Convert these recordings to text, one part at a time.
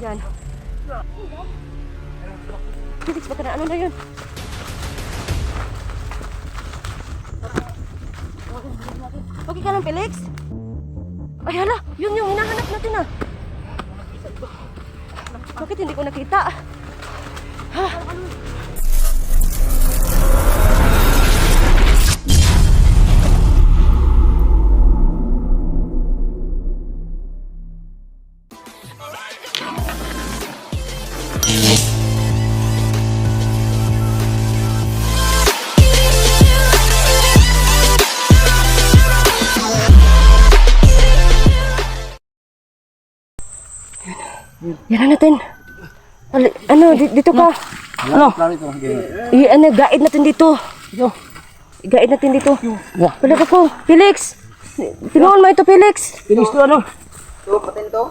Yan. Felix, baka na ano na yun? Okay ka lang, Felix? Ay, hala! Yun yung hinahanap natin ah! Bakit hindi ko nakita? Ha? Yan natin. Ano, dito ka. Ano? Ano, guide natin dito. Guide natin dito. Wala ka ko. Felix! Pinuhan mo ito, Felix. Felix to ano? To, patin to?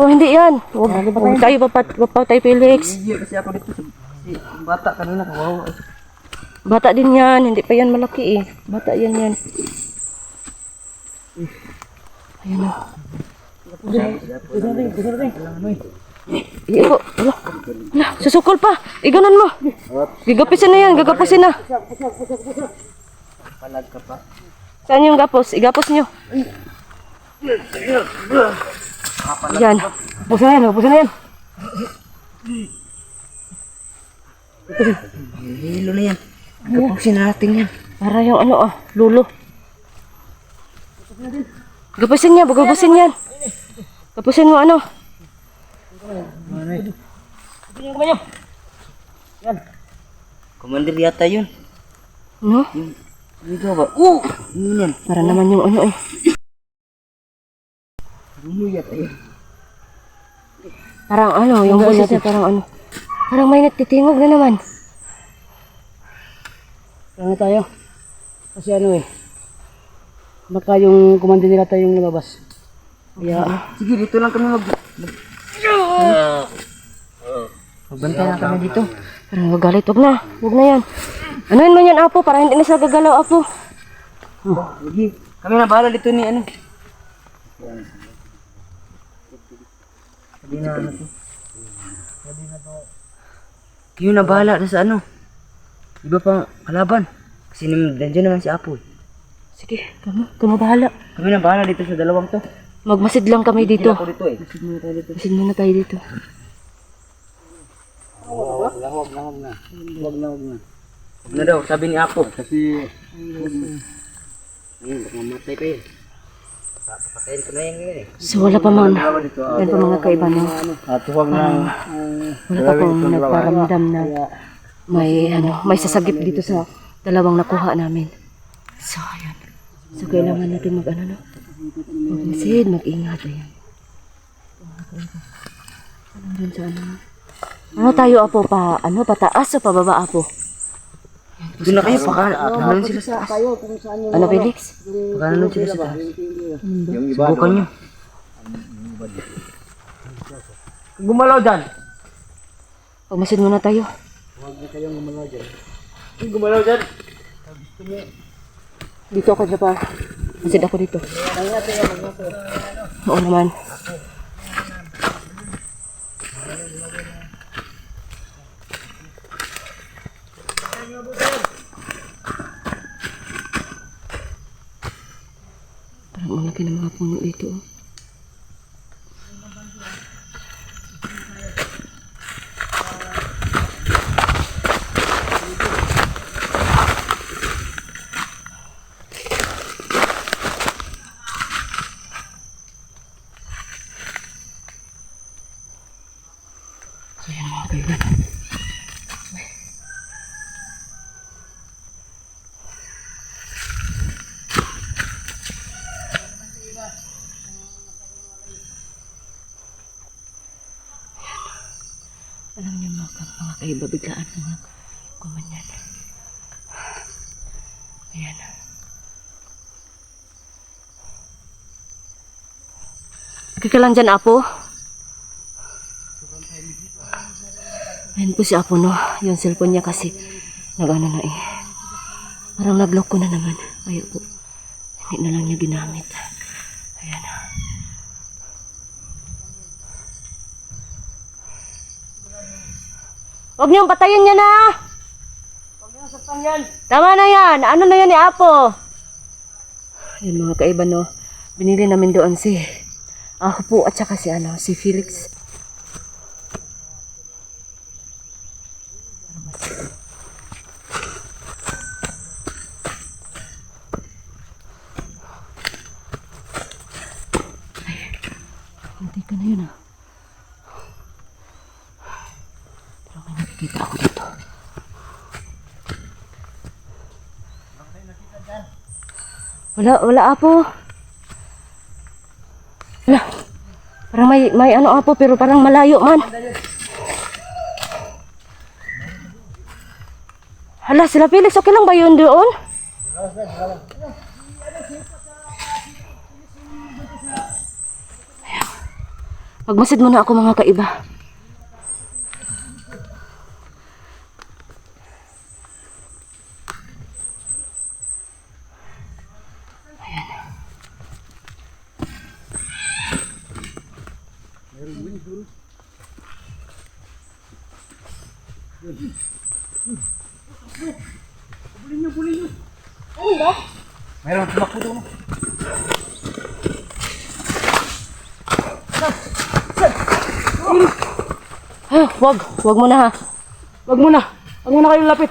Oh, hindi yan. Huwag tayo papatay, Felix. Hindi, kasi ako dito si bata kanina. Wow. Bata din yan. Hindi pa yan malaki eh. Bata yan yan. Ayan o. Iko, susukol pa. Iganan mo. Gagapusin na yan, gagapusin na. Palag ka pa. Saan yung gapos? Igapos nyo. Yan. Pusa na yan. Hilo na yan. Kapusin natin yan. Para yung ano lulo. Gapusin niya, gapusin yan. Gapusin mo ano. Yan. Commander yata yun. No? Dito ba? Yun yan. Para naman yung ano eh. Ano yata yun? Parang ano, yung boses niya parang ano. Parang may nagtitingog na naman. Ano tayo? Kasi ano eh. Baka yung komando nila tayong lumabas. Kaya, Sige, dito lang kami magbantay lang kami dito. Parang magalit, wag na. Wag na yan. Anuin mo yan, Apo, para hindi na siya gagalaw, Apo. Sige, kami na bahala dito ni ano. Sabi na ano to. Kayo na bahala sa ano. Iba pang kalaban. Kasi nandiyan naman si Apo. Sige, kamu bahala. Kami na bahala dito sa dalawang to. Magmasid lang kami dito. Ako dito eh. Masid muna tayo dito. Wag na. Huwag na daw, sabi ni Apo. Kasi mamatay pa yun. Papatayin ko na yan eh. So wala pa man. Yan pa mga kaiba no. at huwag na Wala pa pong nagparamdam na may sasagip dito sa dalawang nakuha namin. So ayan. So kailangan natin mag-ano no. Mag-masid, mag-ingat ayan. Ano dun sa ano? Ano tayo, Apo? Pataas o pababa, Apo? Doon na kayo, pakanan sila sa taas. Ano, Felix? Pakanan sila sa taas. Subukan nyo. gumalaw dyan. Pagmasid muna tayo. Gumalaw dyan. Dito ako sa pa. Masid ako dito. Oo naman. Parang malaki ng mga puno dito. So yan mga kaibigan. Alam niyo mga kaiba, biglaan mga kumanyan. Ayan. Okay ka lang dyan, Apo? Ayan po si Apo, no? Yung cellphone niya kasi nag-ano na eh. Parang nag-lock ko na naman. Ayaw po. Hindi na lang niya ginamit. Ayan. Huwag niyong patayin niya na. Tama na yan. Ano na yan ni Apo? Ayun mga kaiba no. Binili namin doon si Hupo at saka si Felix. Hintay ka na yun ah. Pero may nakikita ako dito. Wala Apo. Wala. Parang may ano Apo pero parang malayo man. Hala, sila Felix, okay lang ba yun doon? Magmasid muna ako mga kaiba. Mayroon tumakbo doon. Wag mo na ha. Wag muna kayo lapit.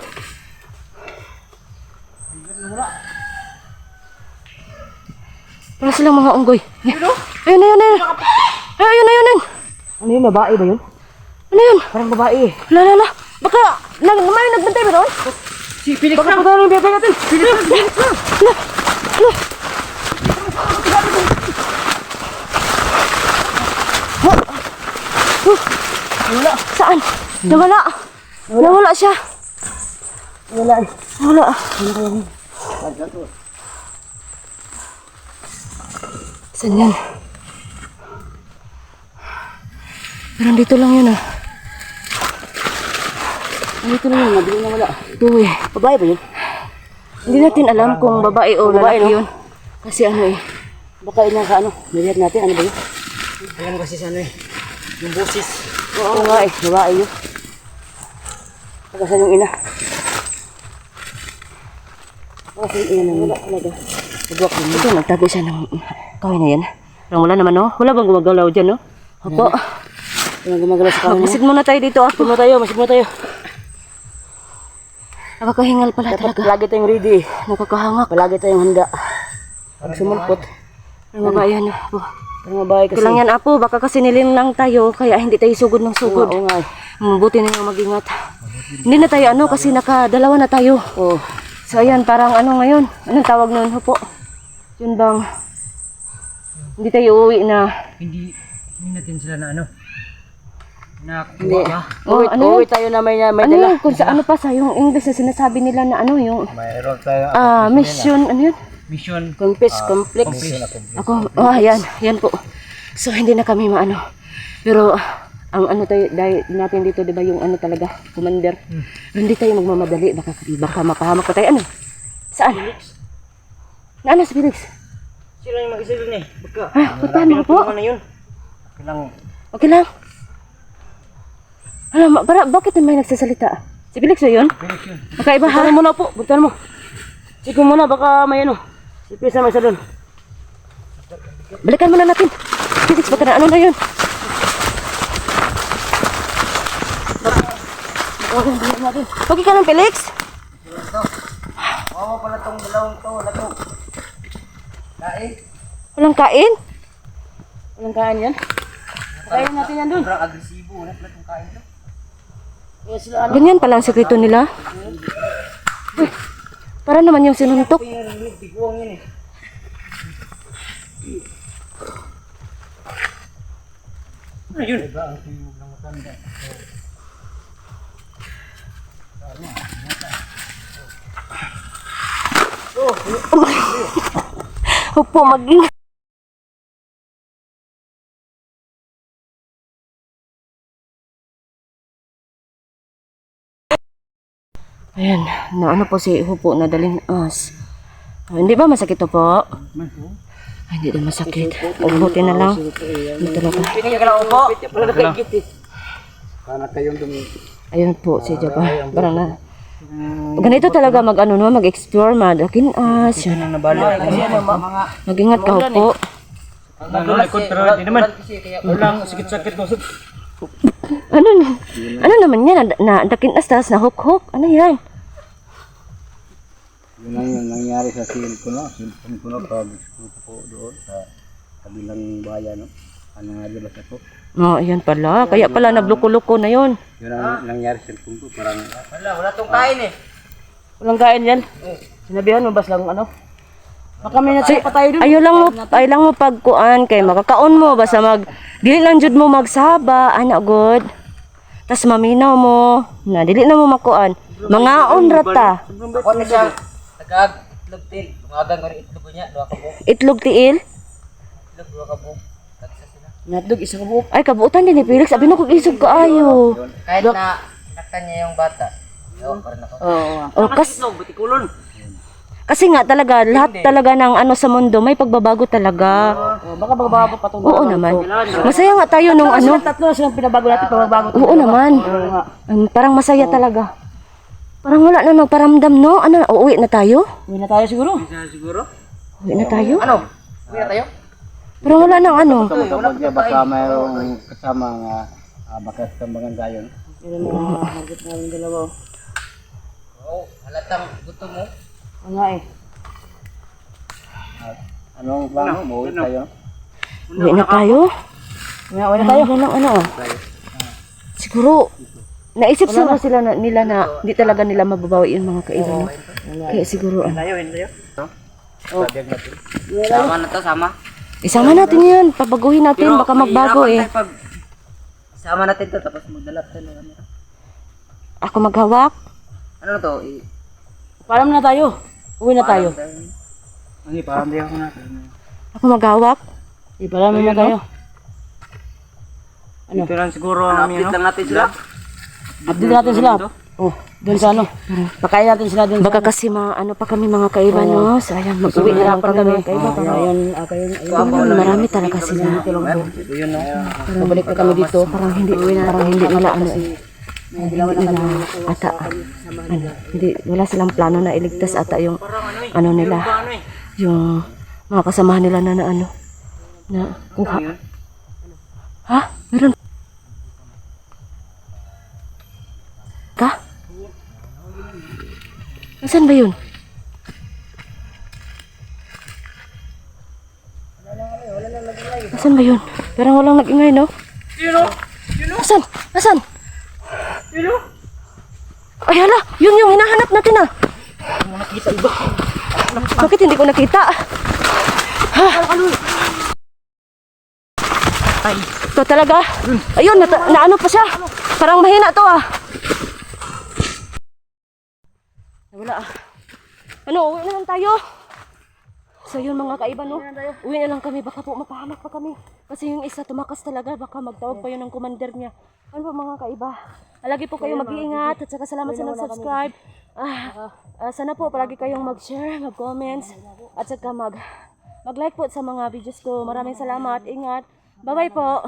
Wala silang mga unggoy. Ayun. Ayun. Ano yun, babae ba yun? Ano yun? Parang babae. Lala. Baka, may nagbantay ba doon? Si Felix baka pa yung bebe natin. Felix na. Wala. Saan? Nawala. Nawala siya. Wala. Saan yan? Parang dito lang yun ah. Dito na yun, mabili na wala. Uy. Babae ba yun? Hindi natin alam kung babae o Babae, lalaki no? yun. Kasi ano eh. Baka ilang ka ano, niliyad natin, ano ba yun? Alam kasi sa ano eh, yung boses. Oo nga eh, babae yun. Baka saan yung ina? Baka saan yung ina naman? Wala talaga. Nagwak din. Ito, nagtago siya ng kawin na yan. Parang wala naman no? Wala bang gumagalaw dyan no? Opo. Yung gumagalaw sa kawin niya. Masid muna tayo dito Apo. Masid muna tayo. Nakakahingal pala Dapat talaga. palagi tayong ready. Nakakahangak. Palagi tayong handa. Pag sumulpot, Parang babae yan Apo. parang babae kasi. Kulang yan Apo. Baka kasi nilim lang tayo. Kaya hindi tayo sugod ng sugod. Oo nga eh. Mabuti na yung mag-ingat. Hindi na tayo ano kasi nakadalawa na tayo. Oo. So ayan, parang ano ngayon? Anong tawag noon Hupo? Yun bang hindi tayo uuwi na. Hindi natin sila na ano. Hindi. Nakuha ba? Oh, ano Uwi tayo na may Ano dala. yun? Kung sa ano pa sa yung English na sinasabi nila na ano yung Mayroon tayo. mission, ano yun? Mission. Complex. Ako, yan, yan po. So hindi na kami maano. Pero ang ano tayo dahil natin dito 'di ba yung ano talaga, commander. Hindi tayo magmamadali baka mapahamak pa tayo ano. Saan? Na ano si Felix? Sila yung mag-isa dun eh. Baka. Puntahan mo po. Ano yun? Kailang. Okay lang. Alam, bakit may nagsasalita? Si Felix ba yun? Magkaiba ha? Puntahan mo muna po, puntahan mo. Siko muna, baka may ano. Si Pisa may isa doon. Balikan muna natin. Felix, baka na ano na yun? Okay ka lang, Felix? Oo pala tong dalawang to. Wala to. Kain. Walang kain? Walang kain yan. Kain natin yan doon. Sobrang agresibo. Wala pala tong kain to. Kaya sila ano. Ganyan pala ang sekreto nila. Uy, para naman yung sinuntok. Yung tiguang yun eh. Ano yun? Diba ang tiyog ng matanda? Opo, mag-ingat. Ayan, na ano po si Hupo na daling as. Hindi ba masakit to po? Hindi na masakit. Buti na lang. Hindi talaga. Pinigyan ka lang po. Wala na kaigit eh. Sana kayong Ayun po si Jaba. Parang na. Ganito talaga mag-ano no, mag-explore, madakin Ito na nabala. Kasi ano, mga Mag-ingat ka po. likod pero di naman. Walang sakit-sakit mo. Ano naman yan? Dakin astas na hook-hook. Ano yan? Yun ang yung nangyari sa cellphone ko na pag po doon sa kabilang bayan, no? Ano nga diba sa ko? Oh, ayan pala. Kaya pala nagluko-luko na yon. Yun ang nangyari sa cellphone ko, parang Wala tong kain eh. Walang kain yan. Sinabihan mo, bas lang ano. Baka may natay pa tayo dun. Ay lang mo pagkuan kay makakaon mo basta dili lang jud mo magsaba ana god. Tas maminaw mo na dili na mo makuan. Mangaon rata. Ako na siya. Tagag, itlog til. Lungagan ko rin itlog niya. Dua ka buok. Itlog tiil. Itlog, dua ka buok. Tagsa sila. Natdog, isa ka buhok. Ay kabuutan din ni Felix. Abi na kog isog kaayo. Kahit na naktan niya yung bata. Ewan pa rin ako. Oo. Butikulon. Kasi nga talaga lahat talaga ng ano sa mundo may pagbabago talaga. Baka magbabago pa itong Oo naman. Masaya nga tayo nung ano. Tatlo silang pinabago natin pagbabago. Oo naman. Parang masaya talaga. Parang wala na nagparamdam no. Ano, uuwi na tayo? Uwi na tayo siguro. Siguro? Uwi na tayo? Ano? Uwi na tayo? Parang wala nang ano. kapag siya baka mayroong kasama nga bakas kambangan tayo, no? Yun ang mga hargot namin dalawa. Oo. Halatang gutom mo. Oo nga eh. Anong plano mo? Uwi tayo? Uwi na tayo? Uwi na tayo. Ano? Siguro, naisip sila nila na hindi talaga nila mababawi yung mga kailan. No? Kaya siguro, Tayo, hindi tayo. Sama na to, sama. isama natin yan. Pabaguhin natin. Baka magbago eh. Sama natin to, tapos magdala tayo ng camera. Ako maghawak. Ano na to? Paalam na tayo. Uwi na tayo. Ano, parang di ako natin. Ako maghawak. Ipalamin na tayo. Ano? Ito lang siguro ang update lang natin sila. Update natin sila. Oh, doon sa ano. Pakain natin sila doon. Baka kasi ano pa kami mga kaiba, no? So, ayan, mag-uwi na lang kami mga kaiba. Marami talaga sila. Yun no. Pabalik na kami dito. Parang hindi nila ano eh. Hindi nila ata. Hindi, wala silang plano na iligtas ata yung ano nila. Yung mga kasamahan nila na ano. Na kuha. Ha? Meron ka? Nasaan ba yun? Nasaan ba yun? Parang walang nag-ingay, no? Nasaan? Nasaan? Ay, hala! Yun yung hinahanap natin, ah! Bakit hindi ko nakita? Ha? Ay, ito talaga. Ayun, na ano pa siya. Parang mahina to, ah. Wala, ah. Ano, uwi na lang tayo. So yun mga kaiba, no? Uwi na lang kami, baka po mapahamak pa kami. Kasi yung isa tumakas talaga, baka magtawag pa yun ng commander niya. Ano po mga kaiba? Lagi po kayong mag-iingat at saka salamat sa nag-subscribe. Sana po palagi kayong mag-share, mag-comments at saka mag-like po sa mga videos ko. Maraming salamat, ingat. Bye-bye po.